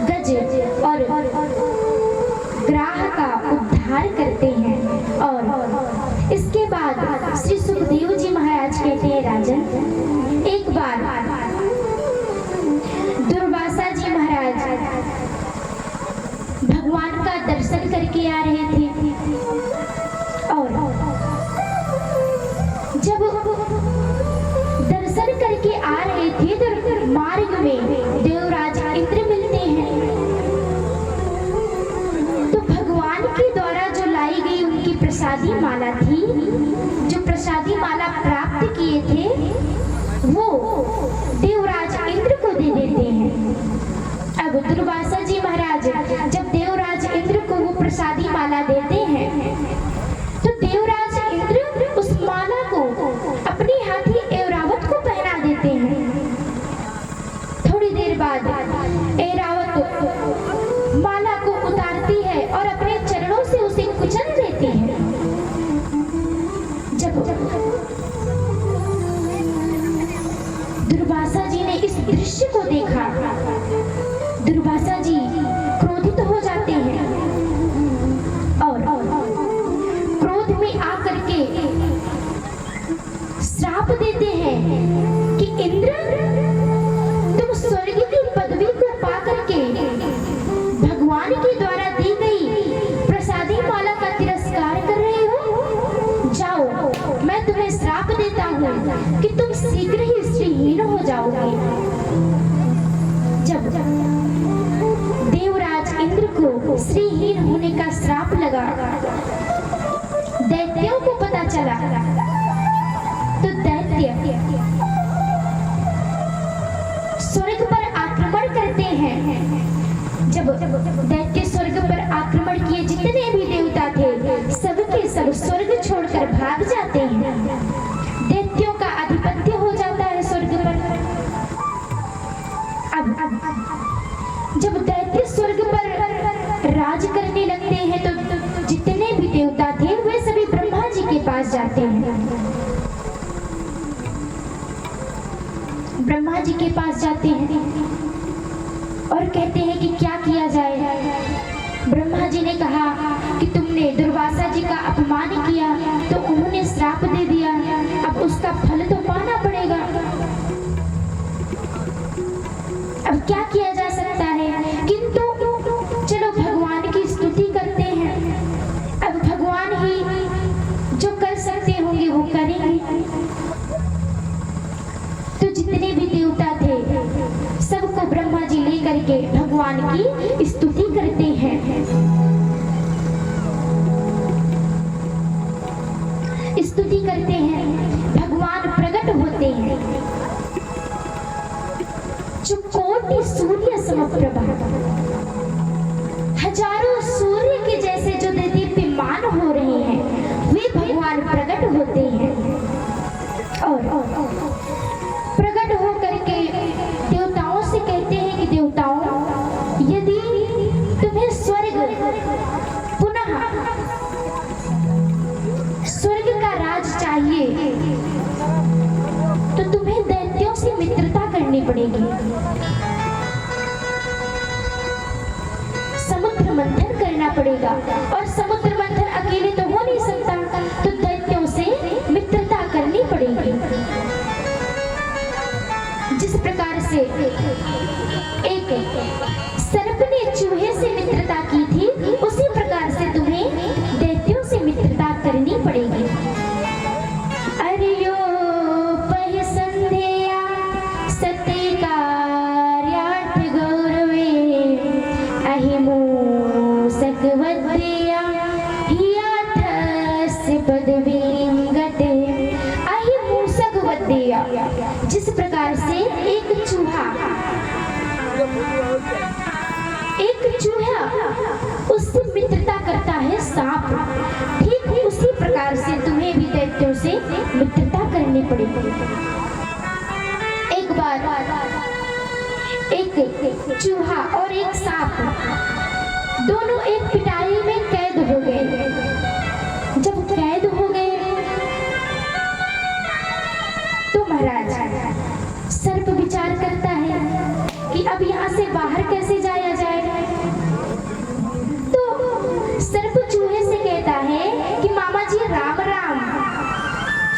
गज और ग्राह का उद्धार करते हैं। और इसके बाद श्री सुखदेव जी महाराज कहते हैं, राजन, एक बार दुर्वासा जी महाराज भगवान का दर्शन करके आ रहे थे, और जब दर्शन करके आ रहे थे तो मार्ग में देवराज इंद्र मिलते हैं। तो भगवान के द्वारा जो लाई गई उनकी प्रसादी माला थी, जो प्रसादी माला प्राप्त किए थे, वो देवराज इंद्र को दे देते हैं। अब दुर्वासा जी महाराज जब देवराज इंद्र को वो प्रसादी माला देते हैं, तो देवराज इंद्र उस माला को अपनी हाथी ऐरावत को पहना देते हैं। थोड़ी देर बाद ऐरावत माला को उतारती है और अपने चरणों से उसे कुचल देती है। जब दुर्वासा जी ने इस दृश्य को देखा, दुर्वासा जी क्रोधित हो जाते हैं और क्रोध में आकर के श्राप देते हैं कि इंद्र, तुम स्वर्ग की पदवी को पाकर के भगवान के द्वारा दी गई प्रसादी माला का तिरस्कार कर रहे हो। जाओ, मैं तुम्हें श्राप देता हूँ कि तुम शीघ्र ही श्रीहीन हो जाओगे। जब देवराज इंद्र को श्रीहीन होने का श्राप लगा, दैत्यों को पता चला, तो दैत्य स्वर्ग पर आक्रमण करते हैं। जब दैत्य स्वर्ग पर आक्रमण किए, जितने भी देवता थे सबके सब स्वर्ग छोड़कर भाग जाते हैं। दैत्यों का आधिपत्य हो जाता है स्वर्ग पर। अब जब दैत्य स्वर्ग पर राज करने लगते हैं, तो जितने भी देवता थे वे सभी ब्रह्मा जी के पास जाते हैं। ब्रह्मा जी के पास जाते हैं और कहते हैं कि क्या किया जाए। ब्रह्मा जी ने कहा कि तुमने दुर्वासा जी का अपमान किया, तो उन्होंने श्राप दे दिया, अब उसका फल तो पाना पड़ेगा। अब क्या किया जा सकता है, किंतु चलो भगवान की स्तुति करते हैं। अब भगवान ही जो कर सकते होंगे वो करेंगे। तो जितने भी देवता थे सबको ब्रह्मा जी लेकर के भगवान की स्तुति करते हैं। स्तुति करते हैं, भगवान प्रकट होते हैं। जो कोटि सूर्य समप्रभा, हजारों सूर्य के जैसे जो दीप्यमान हो रहे हैं, वे भगवान प्रकट होते हैं। और प्रकट होकर के देवताओं से कहते हैं कि देवताओं, यदि तुम्हें स्वर्ग पुनः स्वर्ग का राज चाहिए, तो तुम्हें दैत्यों से मित्रता करनी पड़ेगी। समुद्र मंथन करना पड़ेगा, और समुद्र मंथन अकेले तो हो नहीं सकता, तो दैत्यों से मित्रता करनी पड़ेगी। जिस प्रकार से एक सर्प ने चूहे से मित्रता की थी, उसी प्रकार से तुम्हें दैत्यों से मित्रता करनी पड़ेगी। अर्यो पहि संध्यया सत्य कार्यार्थ गौरवे अहिमूसक वद्या हियाथस्य पदवीं गते। अहिमूसक वद्या, जिस प्रकार से एक चूहा उससे मित्रता करता है सांप, ठीक उसी प्रकार से तुम्हें भी दैत्यों से मित्रता करनी पड़ेगी। एक बार एक चूहा और एक सांप दोनों एक पिटारी में कैद हो गए। जब कैद हो गए तो महाराज सर्प विचार करता है कि अब यहाँ से बाहर कैसे जाया जाए।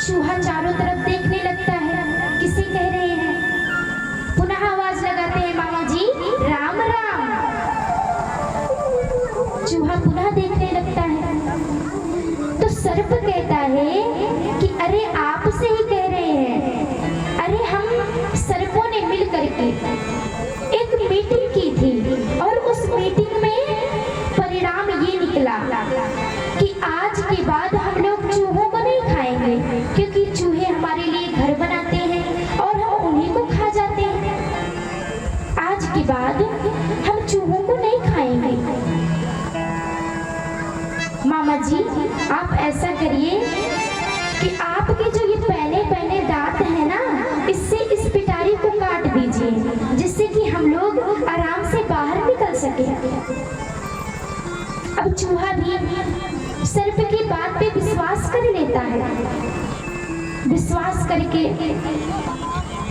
चूहा चारों तरफ देखने लगता है, किसे कह रहे हैं? पुनः आवाज लगाते हैं मामा जी, राम राम। चूहा पुनः देखने लगता है तो सर्प कहता है कि अरे आपसे ही कह रहे हैं। अरे हम सर्पों ने मिल करके एक मीटिंग की थी और उस मीटिंग में परिणाम ये निकला कि आज के बाद हम लोग चूहों को नहीं खाएंगे, क्योंकि चूहे हमारे लिए घर बनाते हैं और हम उन्हीं को खा जाते हैं। आज के बाद हम चूहों को नहीं खाएंगे। मामा जी, आप ऐसा करिए कि आपके जो ये पहले पहले दांत है ना, इससे इस पिटारी को काट दीजिए, जिससे कि हम लोग आराम से बाहर निकल सके। अब चूहा भी सर्प की बात पे विश्वास कर लेता है। विश्वास करके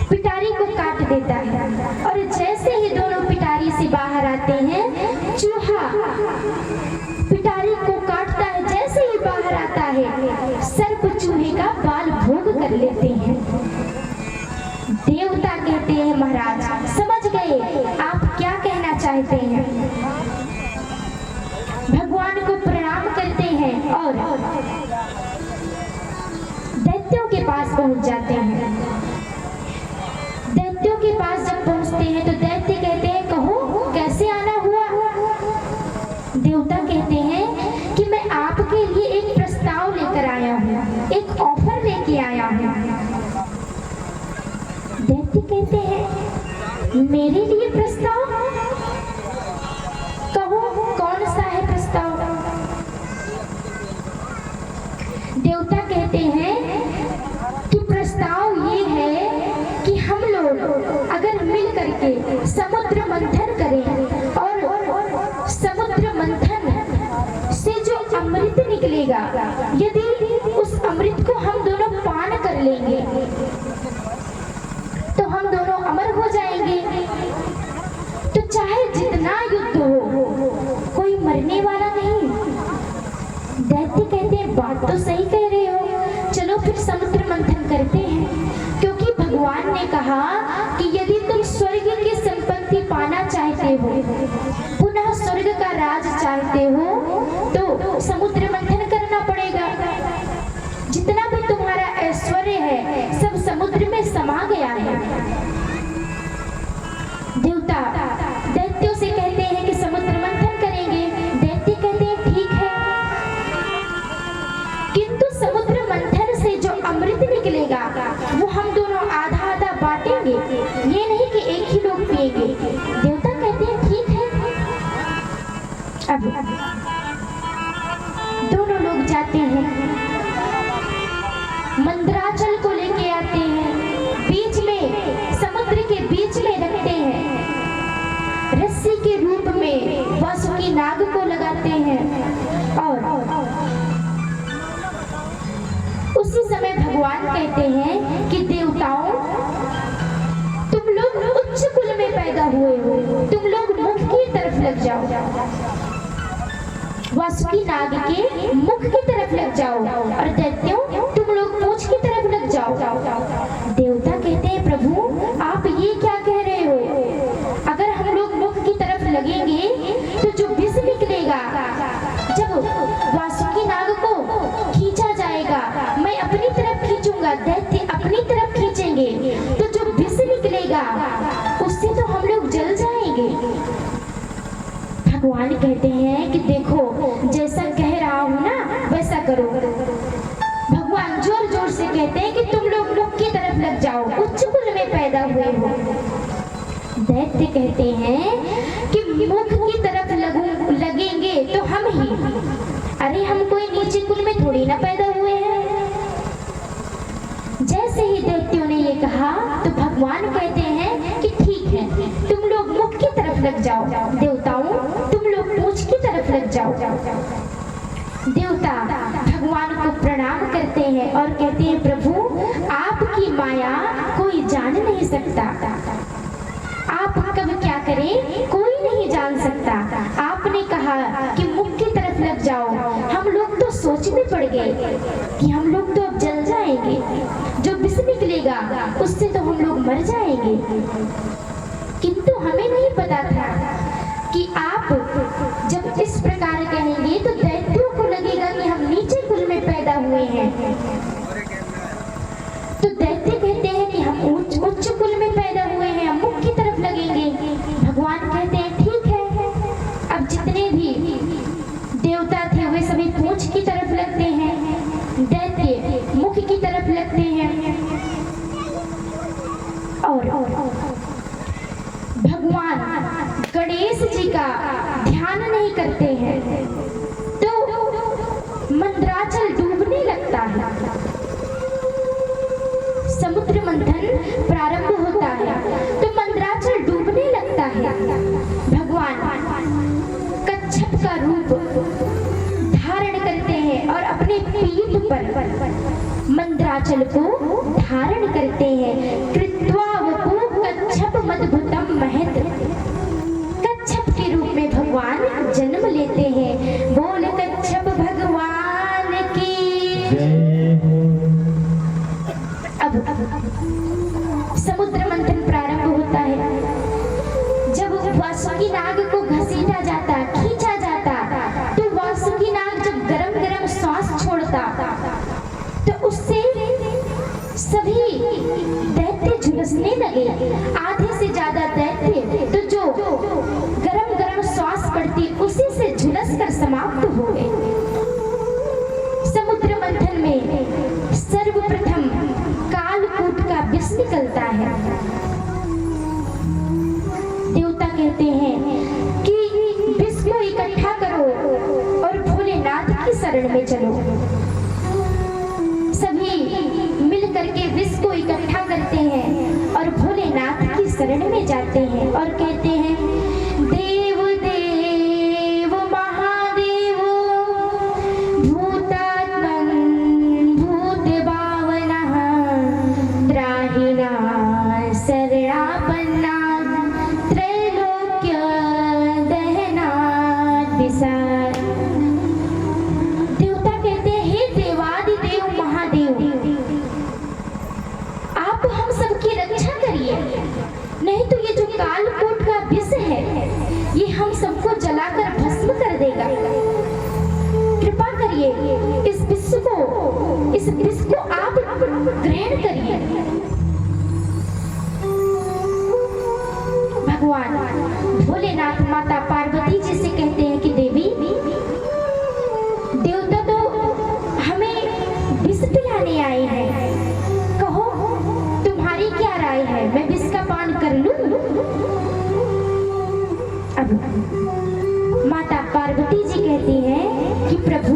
पिटारी को काट देता है और जैसे ही दोनों पिटारी से बाहर आते हैं, चूहा पिटारी को काटता है। जैसे ही बाहर आता है, सर्प चूहे का बाल भोग कर लेते हैं। देवता कहते हैं महाराज समझ गए, आप क्या कहना चाहते हैं? भगवान को प्रणाम करते हैं और दैत्यों के पास पहुंच जाते हैं। दैत्यों के पास जब पहुंचते हैं तो दैत्य कहते हैं, कहो कैसे आना हुआ? देवता कहते हैं कि मैं आपके लिए एक प्रस्ताव लेकर आया हूँ, एक ऑफर लेके आया हूँ। दैत्य कहते हैं, मेरे लिए प्रस्ताव? कहो कौन सा है प्रस्ताव? देवता कहते हैं कि प्रस्ताव ये है कि हम लोग अगर मिल करके समुद्र मंथन करें और समुद्र मंथन से जो अमृत निकलेगा, यदि उस अमृत को हम दोनों पान कर लेंगे तो हम दोनों अमर हो जाएंगे। तो चाहे जितना युद्ध हो, कोई मरने वाला नहीं। दैत्य कहते हैं, बात तो सही कह रहे हो, चलो फिर समुद्र मंथन करते हैं। क्योंकि भगवान ने कहा कि यदि तुम स्वर्ग की संपत्ति पाना चाहते हो, पुनः स्वर्ग का राज चाहते हो, तो समुद्र मंथन करना पड़ेगा। जितना भी तुम्हारा ऐश्वर्य है सब समुद्र में समा गया है। देवता दैत्यों से कहते हैं कि समुद्र मंथन करेंगे। दैत्य कहते हैं ठीक है, किंतु समुद्र मंथन से जो अमृत निकलेगा वो हम दोनों आधा आधा बांटेंगे, ये नहीं कि एक ही लोग पिएंगे। देवता कहते हैं ठीक है। अब दोनों लोग जाते हैं, मंदराचल को लेके आते हैं, बीच में समुद्र के बीच में रखते हैं, रस्सी के रूप में वासुकी नाग को लगाते हैं और उसी समय भगवान कहते हैं कि देवताओं, तुम लोग उच्च कुल में पैदा हुए हो, तुम लोग मुख की तरफ लग जाओ, वासुकी नाग के मुख की तरफ लग जाओ, और दैत्यों तुम लोग पूंछ की तरफ लग जाओ। देवता कहते हैं, प्रभु आप ये क्या कह रहे हो? अगर हम लोग मुख की तरफ लगेंगे तो जो विष निकलेगा, जब वासुकी नाग को खींचा जाएगा, मैं अपनी तरफ खींचूंगा, दैत्य अपनी तरफ खींचेंगे, तो जो विष निकलेगा उससे तो हम लोग जल जाएंगे। भगवान कहते हैं कि देखो जैसा कह रहा हूं ना वैसा करो। भगवान जोर जोर से कहते हैं कि तुम लोग मुख की तरफ लग जाओ, उच्च कुल में पैदा हुए हो। दैत्य कहते हैं कि मुख की तरफ लगेंगे तो हम ही, अरे हम कोई नीचे कुल में थोड़ी ना पैदा हुए हैं। जैसे ही दैत्यों ने ये कहा तो भगवान कहते हैं कि ठीक है, तुम लोग मुख की तरफ लग जाओ, देवताओं तुम लोग पूंछ की तरफ लग जाओ। देवता भगवान को प्रणाम करते हैं और कहते हैं, प्रभु आपकी माया कोई जान नहीं सकता, आप कब क्या करें कोई नहीं जान सकता। आपने कहा कि मुख की तरफ लग जाओ, हम लोग तो सोच में पड़ गए कि हम लोग तो अब जल जाएंगे। जाएंगे, जो विष निकलेगा उससे तो हम लोग मर जाएंगे। किंतु हमें नहीं पता था कि आप जब इस प्रकार कहेंगे तो दैत्यों को लगेगा कि हम नीचे कुल में पैदा हुए हैं। तो दैत्य कहते हैं कि हम उच्च कुल में पैदा हुए हैं, हम मुख की तरफ लगेंगे। भगवान कहते हैं ठीक है, अब जितने भी देवता थे वे सभी पूंछ की तरफ लगते हैं, दैत्य मुख की तरफ लगते हैं। और भगवान गणेश जी का ध्यान नहीं करते हैं तो मंदराचल डूबने लगता है। समुद्र मंथन प्रारंभ होता है तो मंदराचल डूबने लगता है। भगवान कच्छप का रूप धारण करते हैं और अपने पीठ पर मंदराचल को धारण करते हैं। कृत्वा वपु कच्छप मद्भुतम महत, कच्छप के रूप में भगवान जन्म लेते हैं। बोल कच्छप भगवान की। अब समुद्र मंथन प्रारंभ होता है। जब वासुकी नाग को घसीटा जाता, खींचा जाता, तो वासुकी नाग जब गरम गरम श्वास छोड़ता तो उससे सभी दैत्य झुलसने लगे। आधे से ज्यादा दैत्य तो जो गरम गरम श्वास पड़ती उसी से झुलस कर समाप्त हो गए। समुद्र मंथन में सर्वप्रथम कालकूट का विष निकलता है। देवता कहते हैं कि विष को इकट्ठा करो और भोलेनाथ की शरण में चलो। सभी मिल करके विष को इकट्ठा करते हैं और भोलेनाथ की शरण में जाते हैं और कहते हैं देव देव महादेव भूतात्मन भूत भावनः त्राहिणा शरणापन्ना त्रैलोक्य दहनात् विसार। देवता कहते हैं हे देवादिदेव महादेव, आप हम सबकी रक्षा करिए, नहीं तो ये जो कालकूट का विष है ये हम सबको जलाकर भस्म कर देगा। कृपा करिए इस विष को आप ग्रहण करिए। भगवान भोलेनाथ माता पार्वती जी से कहते हैं कि देवी, देवता तो हमें विष पिलाने आए हैं, कहो तुम्हारी क्या राय है, मैं विष का पान कर लूं? अब माता पार्वती जी कहती हैं कि प्रभु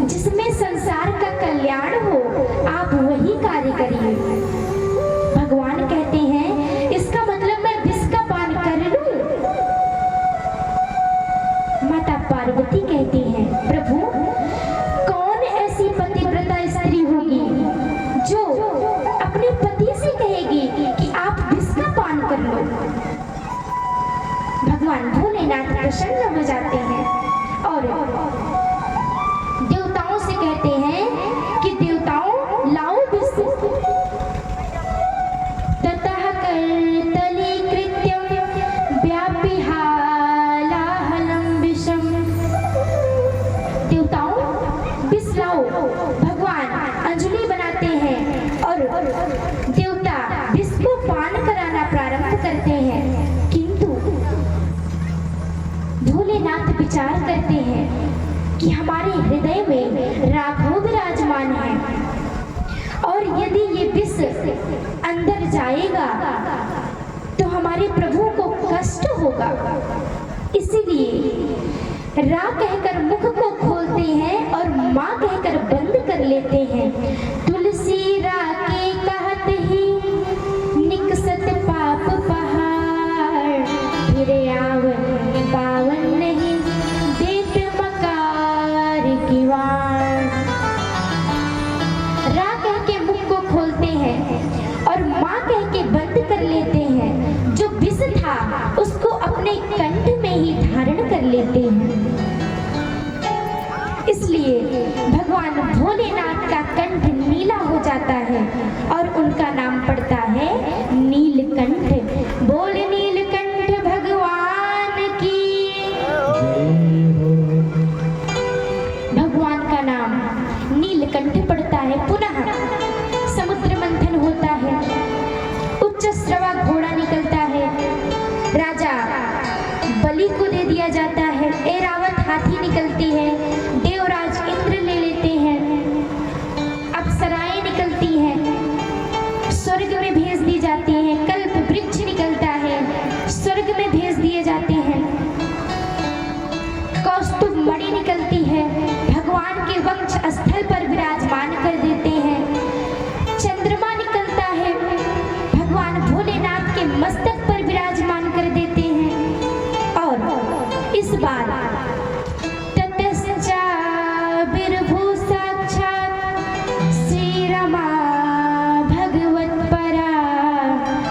जिसमें संसार का कल्याण हो आप वही कार्य करिए। भगवान कहते हैं इसका मतलब मैं विष का पान कर लूं? माता पार्वती कहती हैं प्रभु कौन ऐसी पतिव्रता स्त्री होगी जो अपने पति से कहेगी कि आप विष का पान कर लो। भगवान भोलेनाथ प्रसन्न हो जाते हैं और देवताओं से कहते हैं कि देवताओं लाओ विष। ततः कर्तलीकृत्यं व्यापिहालाहलं विषम। देवताओं विष लाओ। भगवान अंजलि बनाते हैं और देवता विष को पान कराना प्रारंभ करते हैं। किंतु भोलेनाथ विचार करते हैं कि हमारे हृदय में राघव विराजमान है और यदि ये विष अंदर जाएगा तो हमारे प्रभु को कष्ट होगा। इसीलिए रा कहकर मुख को खोलते हैं और माँ कहकर बंद कर लेते हैं। तुलसी रा के कहत ही निकसत पाप पहाड़, फिर आवन पावन नहीं देत मकार की वार। रा कह के मुख को खोलते हैं और माँ कह के बंद कर लेते हैं। जो विष था उसको अपने कंठ में ही धारण कर लेते हैं। इसलिए भगवान भोलेनाथ का कंठ नीला बच्चा बलि को दे दिया जाता है। ऐरावत हाथी निकलती है, देवराज इंद्र ले लेते हैं, अप्सराएं निकलती हैं, स्वर्ग में भेज दी जाती हैं, कल्प वृक्ष निकलता है, स्वर्ग में भेज दिए जाते हैं, कौस्तुभ मणि निकलती है, भगवान के वक्ष स्थल पर विराजमान कर देते हैं, चंद्रमा निकलता है, भगवान भोलेनाथ के मस्तक पर विराजमान कर देते हैं। और इस बार ततश्चा बिरभू साक्षात श्री रमा भगवत्परा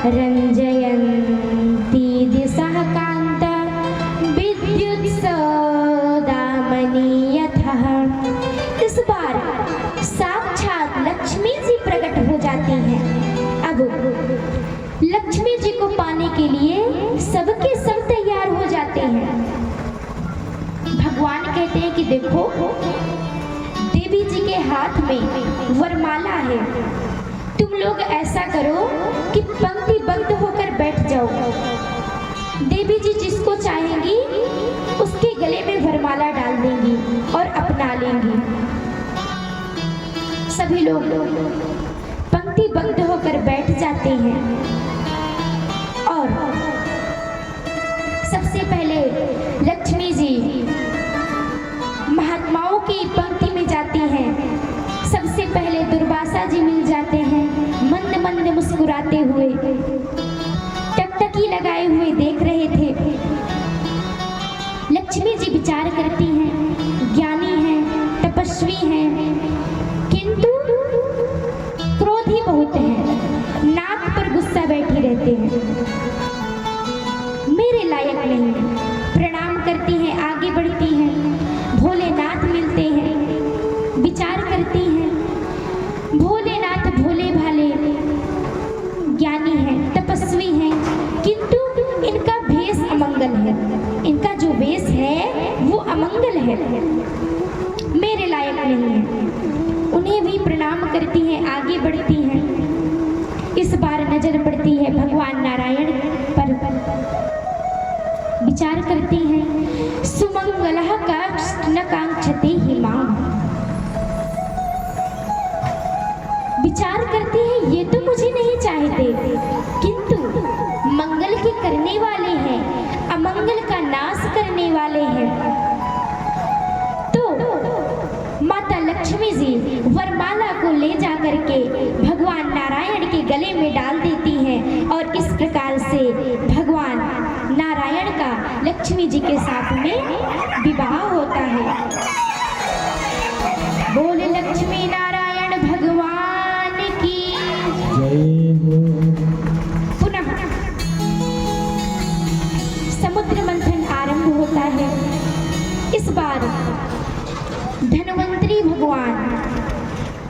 रंजयन्ती दिशः कांता विद्युत सौदामणि यथः। इस बार साक्षात लक्ष्मी जी प्रकट हो जाती हैं। अब लक्ष्मी जी को पाने के लिए सबके सब तैयार हो जाते हैं। भगवान कहते हैं कि देखो, देवी जी के हाथ में वरमाला है, तुम लोग ऐसा करो कि पंक्तिबद्ध होकर बैठ जाओ। देवी जी जिसको चाहेंगी उसके गले में वरमाला डाल देंगी और अपना लेंगी। सभी लोग पंक्तिबद्ध होकर बैठ जाते हैं और सबसे पहले लक्ष्मी जी महात्माओं की पंक्ति में जाती हैं। सबसे पहले दुर्वासा जी मिल जाते हैं, मंद मंद मुस्कुराते हुए, टकटकी लगाए हुए देख रहे थे। लक्ष्मी जी विचार करती हैं, ज्ञानी हैं, तपस्वी हैं, किंतु क्रोधी बहुत हैं, नाक पर गुस्सा बैठी रहते हैं, मेरे लायक नहीं। प्रणाम करती हैं, आगे बढ़ती हैं, भोलेनाथ मिलते हैं, विचार करती हैं, भोलेनाथ भोले भाले ज्ञानी हैं, तपस्वी हैं, किंतु इनका भेष अमंगल है, इनका जो वेश है वो अमंगल है, मेरे लायक नहीं है। उन्हें भी प्रणाम करती हैं, आगे बढ़ती हैं। इस बार नजर पड़ती है भगवान नारायण पर, विचार करती हैं, सुमंगलः काष्ठ न कांक्षते हि माम्। विचार करती हैं, ये तो मुझे नहीं चाहते, किंतु मंगल के करने वाले हैं, अमंगल का नाश करने वाले हैं। तो माता लक्ष्मी जी वरमाला को ले जा करके भगवान नारायण के गले में डाल देती हैं और इस प्रकार से भगवान नारायण का लक्ष्मी जी के साथ में विवाह होता है। बोले लक्ष्मी नारायण भगवान की जय हो। पुनः समुद्र मंथन आरंभ होता है। इस बार धन्वंतरी भगवान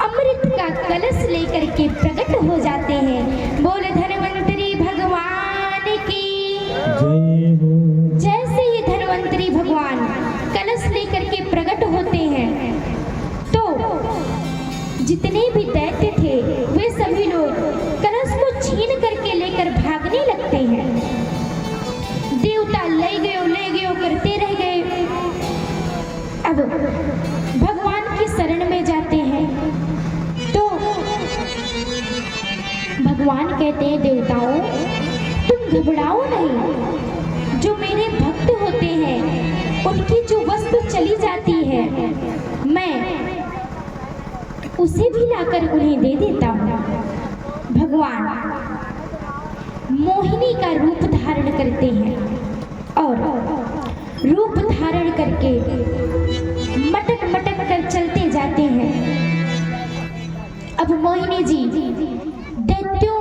अमृत का कलश लेकर के प्रकट हो जाते हैं। बोले धन्वंतरी भगवान की जय हो। जैसे ही धन्वंतरी भगवान कलश लेकर के प्रकट होते हैं तो जितने भी दैत्य थे वे सभी लोग कलश को छीन करके लेकर भागने लगते हैं। देवता ले गयो करते रह गए। अब भगवान की शरण में जाते हैं तो भगवान कहते हैं, देवताओं तुम घबराओ नहीं, जो मेरे भक्त होते हैं उनकी जो वस्तु चली जाती है मैं उसे भी लाकर उन्हें दे देता हूँ। भगवान मोहिनी का रूप धारण करते हैं और रूप धारण करके मटक मटक कर चलते जाते हैं। अब मोहिनी जी दैत्यों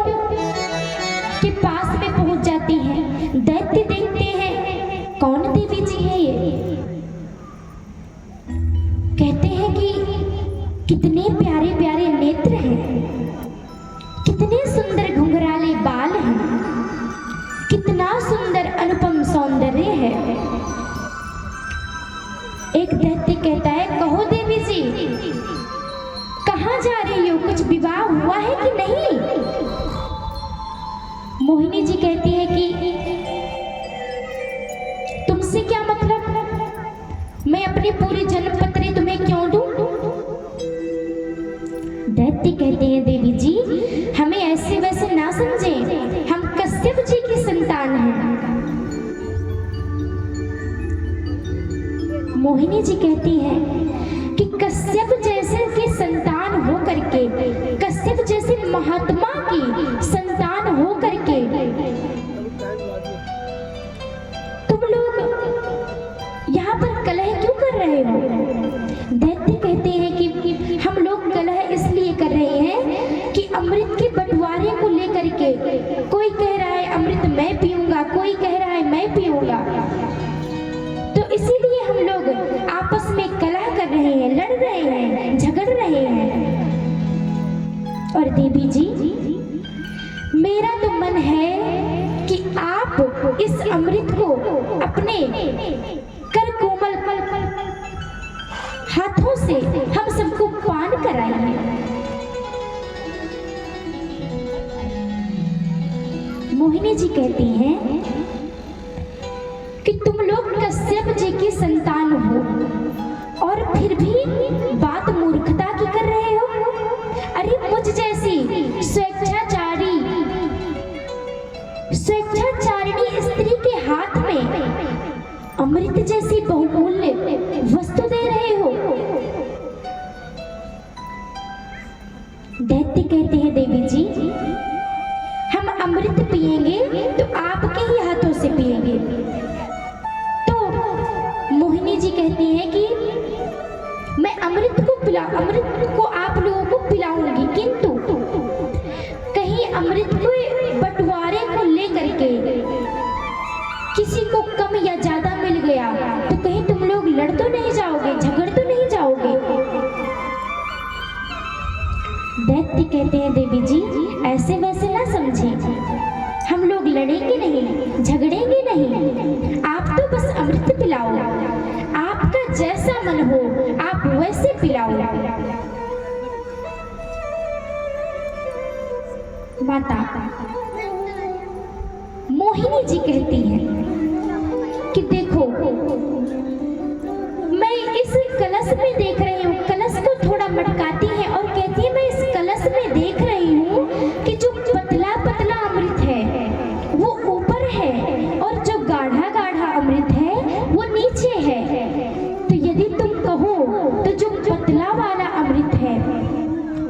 के पास में पहुंच जाती हैं। दैत्य देखते हैं कौन देवी जी है ये, कहते हैं कि कितने प्यारे प्यारे नेत्र हैं, कितने सुंदर घुंघराले बाल हैं, कितना सुंदर अनुपम सौंदर्य है। एक दैत्य कहता है, कहो देवी जी कहाँ जा रही हो, कुछ विवाह हुआ है कि नहीं? मोहिनी जी कहती है कि मोहिनी जी कहती हैं कि कश्यप जैसे की संतान हो करके, कश्यप जैसे महात्मा की संतान हो करके तुम लोग यहाँ पर कलह क्यों कर रहे हो? दैत्य कहते हैं कि हम लोग कलह इसलिए कर रहे हैं कि अमृत के बंटवारे को लेकर के कोई कह रहा है अमृत मैं पीऊंगा, कोई कह रहा है मैं पीऊंगा, तो इसीलिए हम लोग आपस में कलह कर रहे हैं, लड़ रहे हैं, झगड़ रहे हैं। और देवी जी, मेरा तो मन है कि आप इस अमृत को अपने कर कोमल हाथों से हम सबको पान कराइए। मोहिनी जी कहती हैं कि तुम लोग कश्यप जी की संतान हो और फिर भी बात मूर्खता की कर रहे हो। अरे मुझ जैसी स्वेच्छाचारिणी स्त्री के हाथ में अमृत जैसी बहुमूल्य वस्तु दे रहे हो। दैत्य कहते हैं देवी जी, हम अमृत पिएंगे तो आपके ही हाथों से पिएंगे। तो मोहिनी जी कहती हैं कि मैं अमृत को आप लोगों को पिलाऊंगी, किंतु कहीं अमृत के बंटवारे को लेकर के किसी को कम या ज्यादा मिल गया तो कहीं तुम लोग लड़ तो नहीं जाओगे, झगड़ तो नहीं जाओगे। दैत्य कहते हैं देवी जी, ऐसे वैसे ना समझे, हम लोग लड़ेंगे नहीं, झगड़ेंगे नहीं, आप तो बस अमृत पिलाओ, आपका जैसा मन हो आप वैसे पिलाओ। माता मोहिनी जी कहती हैं कि देखो, मैं इस कलश में देख रही हूँ, कलश को थोड़ा मटकाती है और कहती है मैं इस कलश में देख रही हूँ कि जो पतला पतला अमृत है वो ऊपर है और जो गाढ़ा गाढ़ा अमृत है वो नीचे है। तो यदि तुम कहो तो जो पतला वाला अमृत है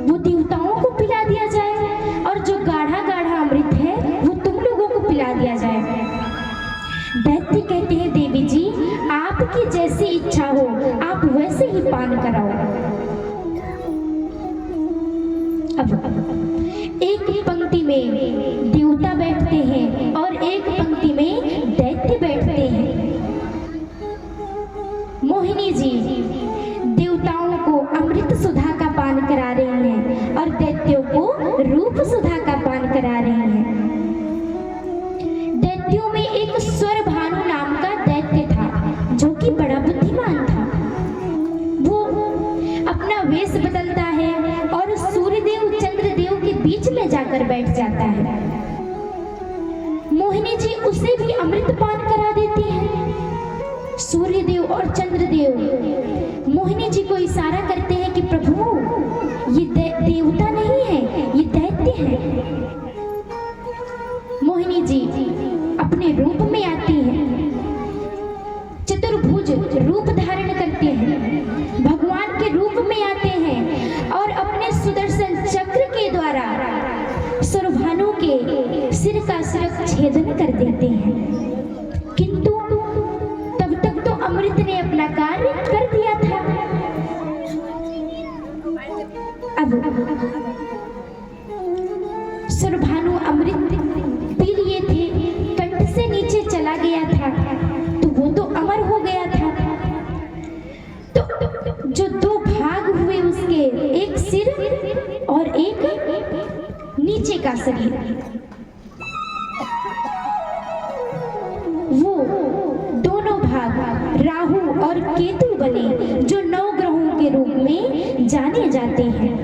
वो देवताओं को पिला दिया जाए और जो गाढ़ा गाढ़ा अमृत है वो तुम लोगों को पिला दिया जाए। दैत्य कहते हैं देवी जी, आपकी जैसी इच्छा हो आप वैसे ही पान कराओ। अब एक पंक्ति में देवता बैठते हैं और एक पंक्ति में दैत्य बैठते हैं। मोहिनी जी देवताओं को अमृत सुधा का पान करा रही हैं और दैत्यों को रूप सुधा का पान करा रही हैं। दैत्यों में एक स्वरभानु नाम का दैत्य था जो कि बड़ा बुद्धिमान था। वो अपना वेश बदलता है और सूर्यदेव चंद्रदेव के बीच में जाकर बैठ जाता है। मोहिनी जी उसे भी अमृत पान करा देती है। सूर्यदेव और चंद्रदेव मोहिनी जी को इशारा करते हैं कि प्रभु ये देवता नहीं है, ये दैत्य है। मोहिनी जी अपने रूप में आती हैं, चतुर्भुज रूप धारण करते हैं, भगवान के रूप में आते हैं और अपने सुदर्शन चक्र के द्वारा सुरभानु के सिर का छेदन कर देते हैं। किंतु तब तक तो अमृत ने अपना कार्य कर दिया था। अब सुरभानु अमृत पी लिए थे, कंठ से नीचे चला गया था, तो वो तो अमर हो गया था। तो जो दो भाग हुए उसके, एक सिर और एक नीचे का शरीर, वो दोनों भाग राहु और केतु बने जो 9 ग्रहों के रूप में जाने जाते हैं।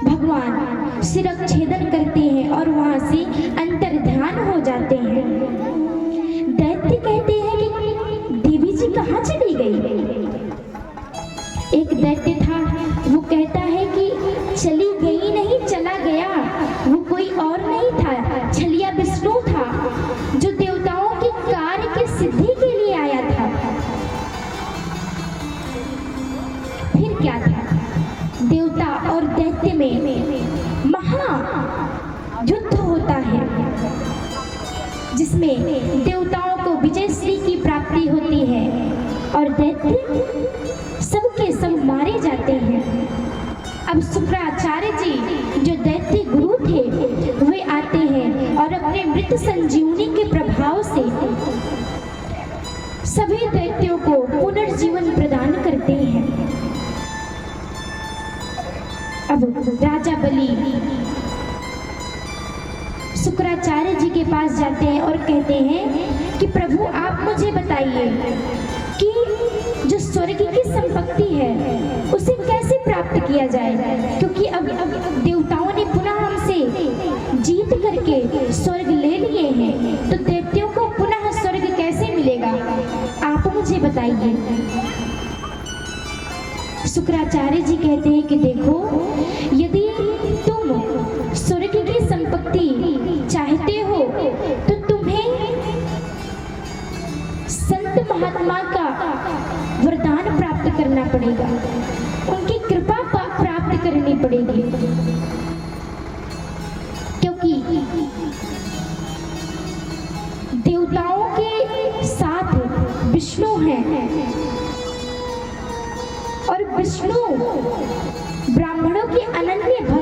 भगवान सिरक छेदन करते हैं और वहां से अंतर्ध्यान हो जाते हैं। दैत्य कहते हैं कि देवी जी कहाँ चली गई? एक दैत्य था, वो कहता है कि चली गई नहीं, चला गया। वो कोई और नहीं था, छलिया विष्णु था जो देवताओं के कार्य की सिद्धि के लिए आया था। जिसमें देवताओं को विजयश्री की प्राप्ति होती है और दैत्य सबके सब मारे जाते हैं। अब शुक्राचार्य जी जो दैत्य गुरु थे वे आते हैं और अपने मृत संजीवनी के प्रभाव से सभी दैत्यों को पुनर्जीवन प्रदान करते हैं। अब राजा बलि शुक्राचार्य जी के पास जाते हैं और कहते हैं कि प्रभु आप मुझे बताइए कि जो स्वर्ग की संपत्ति है उसे कैसे प्राप्त किया जाए, क्योंकि अब देवताओं ने पुनः हमसे जीत करके स्वर्ग ले लिए हैं, तो दैत्यों को पुनः स्वर्ग कैसे मिलेगा, आप मुझे बताइए। शुक्राचार्य जी कहते हैं कि देखो, यदि तुम स्वर्ग की संपत्ति चाहते हो तो तुम्हें संत महात्मा का वरदान प्राप्त करना पड़ेगा, उनकी कृपा प्राप्त करनी पड़ेगी, क्योंकि देवताओं के साथ विष्णु हैं और विष्णु ब्राह्मणों के अनन्य भक्त